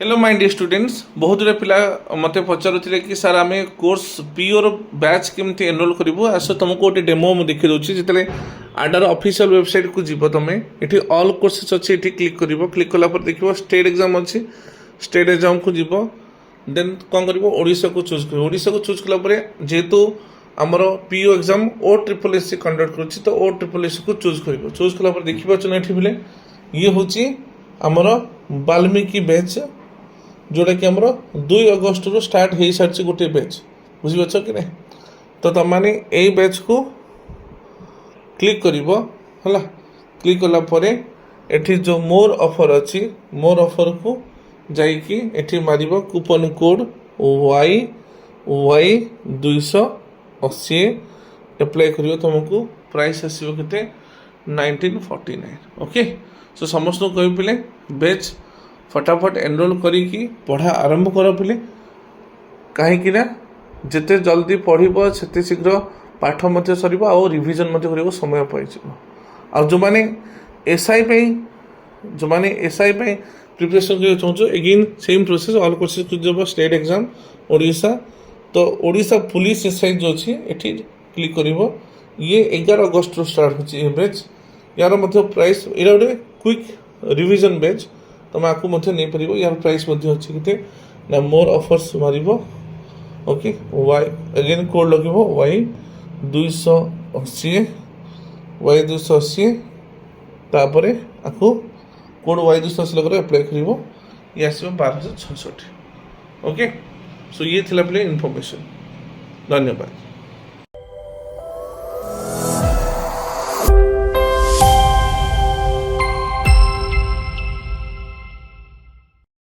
Hello my dear students बहुत गुड़े पिला मत पचारुले कि सर आम कोर्स पीओर बैच केमती एनरोल करूँ आस तुमको गोटे डेमो मुझे देखी दूसरी जिते आडार ऑफिशियल वेबसाइट को जीव तुम ये ऑल कोर्सेस अच्छे ये क्लिक कर क्लिक कलापर देख स्टेट एग्जाम अच्छी स्टेट एग्जाम को जीव देन कौन कर ओडिशा को चूज कर ओडिशा को चूज कलापर जेहेतु आमर पीओ एग्जाम ओ ट्रिपल एस कंडक्ट कर तो ओ ट्रिपल एस को चूज कर चूज कलापर देखिए ये बोले ये हूँ आमर वाल्मीकि बैच जोटा कि आमर 2 अगस्त रु स्टार्ट हो सारी गोटे बैच बुझीपार कि नहीं तो तुम मैंने यही बैच को क्लिक कर क्लिक कलापर एठी जो मोर ऑफर अच्छी मोर ऑफर को जाइकी एठी मार कूपन कोड वाई 280 अप्लाई कर तुमको प्राइस आसो के 1949 ओके सो समस्त को कह पे बैच फटाफट एनरोल करिकी पढ़ा आरंभ कर पिले कहीं जिते जल्दी पढ़ब से शीघ्र पाठ सर और रिविजन कर समय पाई आ जो मैंने एसआई जो मैंने एसआई प्रिपरेशन कर चाहूँ again same process all courses जब स्टेट एग्जाम ओडिशा तो ओडिशा पुलिस एसआई जो अच्छी ये क्लिक कर ये 11 अगस्त स्टार्ट हो बैच यार प्राइस ये गोटे क्विक रिविजन बैच तुम आपको नहीं पार यार प्राइस अच्छी के ना मोर ऑफर्स मार ओके वाई अगेन कोड लगे वाई 280 तापर आपको कोड वाई 280 लगे अप्लाई कर ये आस 1266 ओके सो ये थिला पे इनफॉरमेशन धन्यवाद।